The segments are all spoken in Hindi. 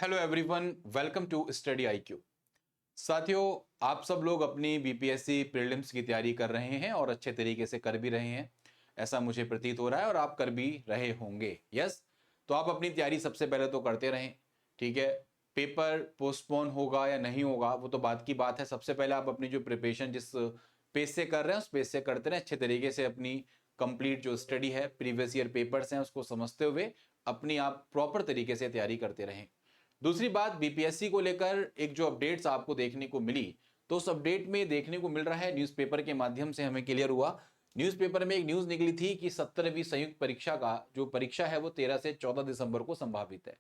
Hello everyone, welcome to study IQ. साथियों, आप सब लोग अपनी बीपीएससी प्रीलिम्स की तैयारी कर रहे हैं और अच्छे तरीके से कर भी रहे हैं, ऐसा मुझे प्रतीत हो रहा है और आप कर भी रहे होंगे। यस, तो आप अपनी तैयारी सबसे पहले तो करते रहें। ठीक है, पेपर पोस्टपोन होगा या नहीं होगा वो तो बात की बात है। सबसे पहले आप अपनी जो प्रिपरेशन जिस पेज से कर रहे हैं उस पेज से करते रहें, अच्छे तरीके से अपनी कंप्लीट जो स्टडी है, प्रीवियस ईयर पेपर्स हैं उसको समझते हुए अपनी आप प्रॉपर तरीके से तैयारी करते रहें। दूसरी बात, बीपीएससी को लेकर एक जो अपडेट्स आपको देखने को मिली, तो उस अपडेट में देखने को मिल रहा है, न्यूज़पेपर के माध्यम से हमें क्लियर हुआ। न्यूज़पेपर में एक न्यूज़ निकली थी कि 17वीं संयुक्त परीक्षा का जो परीक्षा है वो 13 से 14 दिसंबर को संभावित है।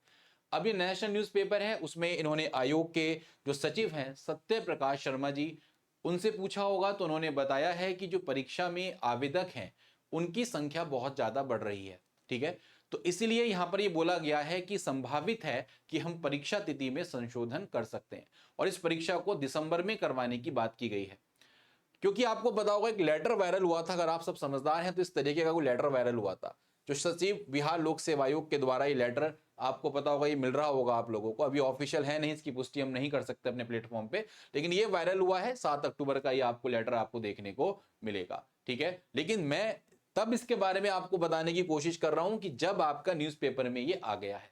अब ये नेशनल न्यूज़पेपर है, उसमें इन्होंने आयोग के जो सचिव हैं सत्य प्रकाश शर्मा जी, उनसे पूछा होगा तो उन्होंने बताया है कि जो परीक्षा में आवेदक हैं उनकी संख्या बहुत ज़्यादा बढ़ रही है। ठीक है, तो इसीलिए यहां पर यह बोला गया है कि संभावित है कि हम परीक्षा तिथि में संशोधन कर सकते हैं और इस परीक्षा को दिसंबर में करवाने की बात की गई है। क्योंकि आपको पता होगा एक लेटर वायरल हुआ था, अगर आप सब समझदार हैं तो इस तरीके का कोई लेटर वायरल हुआ था जो सचिव बिहार लोक सेवा आयोग के द्वारा ये लेटर, आपको पता होगा, ये मिल रहा होगा आप लोगों को। अभी ऑफिशियल है नहीं, इसकी पुष्टि हम नहीं कर सकते अपने प्लेटफॉर्म पे, लेकिन ये वायरल हुआ है। 7 अक्टूबर का ये आपको लेटर आपको देखने को मिलेगा। ठीक है, लेकिन मैं तब इसके बारे में आपको बताने की कोशिश कर रहा हूं कि जब आपका न्यूज़पेपर में ये आ गया है।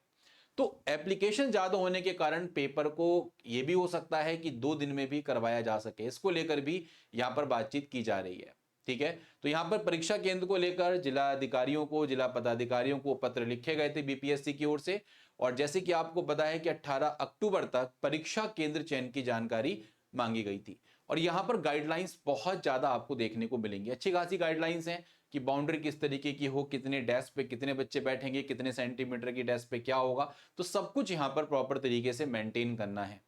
तो एप्लीकेशन ज्यादा होने के कारण पेपर को यह भी हो सकता है कि 2 दिन में भी करवाया जा सके, इसको लेकर भी यहां पर बातचीत की जा रही है। ठीक है, तो यहां पर परीक्षा केंद्र को लेकर जिला अधिकारियों को, जिला पदाधिकारियों को पत्र लिखे गए थे बीपीएससी की ओर से, और जैसे कि आपको पता है कि 18 अक्टूबर तक परीक्षा केंद्र चयन की जानकारी मांगी गई थी। और यहां पर गाइडलाइंस बहुत ज्यादा आपको देखने को मिलेंगी, अच्छी खासी गाइडलाइंस हैं कि बाउंड्री किस तरीके की हो, कितने डेस्क पे कितने बच्चे बैठेंगे, कितने सेंटीमीटर की डेस्क पे क्या होगा, तो सब कुछ यहां पर प्रॉपर तरीके से मेंटेन करना है।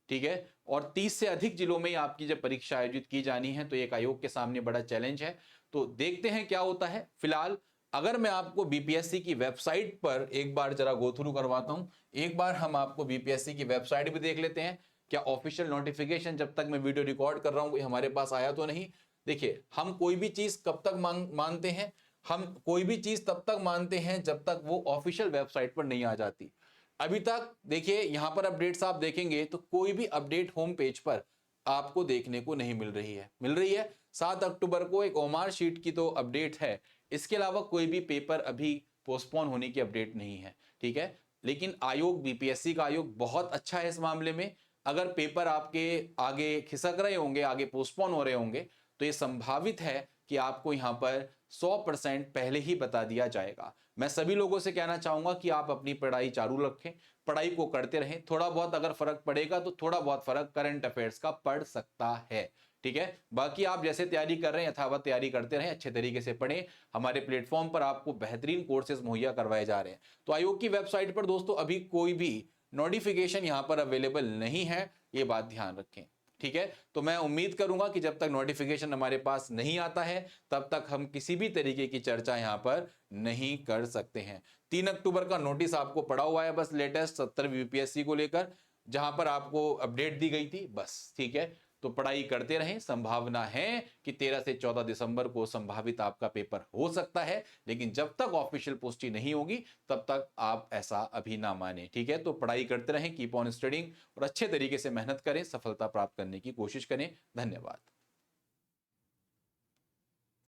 ठीक है, और 30 से अधिक जिलों में आपकी जब परीक्षा आयोजित की जानी है तो एक आयोग के सामने बड़ा चैलेंज है। तो देखते हैं क्या होता है। फिलहाल अगर मैं आपको बीपीएससी की वेबसाइट पर एक बार जरा गो थ्रू करवाता हूं, एक बार हम आपको बीपीएससी की वेबसाइट भी देख लेते हैं। क्या ऑफिशियल नोटिफिकेशन जब तक मैं वीडियो रिकॉर्ड कर रहा हूं हमारे पास आया तो नहीं। देखिए, हम कोई भी चीज कब तक मानते हैं, हम कोई भी चीज तब तक मानते हैं जब तक वो ऑफिशियल वेबसाइट पर नहीं आ जाती। अभी तक देखिए यहां पर अपडेट्स आप देखेंगे तो कोई भी अपडेट होम पेज पर आपको देखने को नहीं मिल रही है। मिल रही है 7 अक्टूबर को एक ओमार शीट की तो अपडेट है, इसके अलावा कोई भी पेपर अभी पोस्टपोन होने की अपडेट नहीं है। ठीक है, लेकिन आयोग, बीपीएससी का आयोग बहुत अच्छा है इस मामले में। अगर पेपर आपके आगे खिसक रहे होंगे, आगे पोस्टपोन हो रहे होंगे, तो यह संभावित है कि आपको यहां पर 100% पहले ही बता दिया जाएगा। मैं सभी लोगों से कहना चाहूंगा कि आप अपनी पढ़ाई चालू रखें, पढ़ाई को करते रहें। थोड़ा बहुत अगर फर्क पड़ेगा तो थोड़ा बहुत फर्क करंट अफेयर्स का पड़ सकता है। ठीक है, बाकी आप जैसे तैयारी कर रहे हैं यथावत तैयारी करते रहें, अच्छे तरीके से पढ़ें। हमारे प्लेटफॉर्म पर आपको बेहतरीन कोर्सेज मुहैया करवाए जा रहे हैं। तो आयोग की वेबसाइट पर दोस्तों अभी कोई भी नोटिफिकेशन यहां पर अवेलेबल नहीं है, ये बात ध्यान रखें। ठीक है, तो मैं उम्मीद करूंगा कि जब तक नोटिफिकेशन हमारे पास नहीं आता है तब तक हम किसी भी तरीके की चर्चा यहां पर नहीं कर सकते हैं। 3 अक्टूबर का नोटिस आपको पड़ा हुआ है बस, लेटेस्ट 70 यूपीएससी को लेकर, जहां पर आपको अपडेट दी गई थी बस। ठीक है, तो पढ़ाई करते रहें। संभावना है कि 13 से 14 दिसंबर को संभावित आपका पेपर हो सकता है, लेकिन जब तक ऑफिशियल पुष्टि नहीं होगी तब तक आप ऐसा अभी ना माने। ठीक है, तो पढ़ाई करते रहें, कीप ऑन स्टडिंग और अच्छे तरीके से मेहनत करें, सफलता प्राप्त करने की कोशिश करें। धन्यवाद।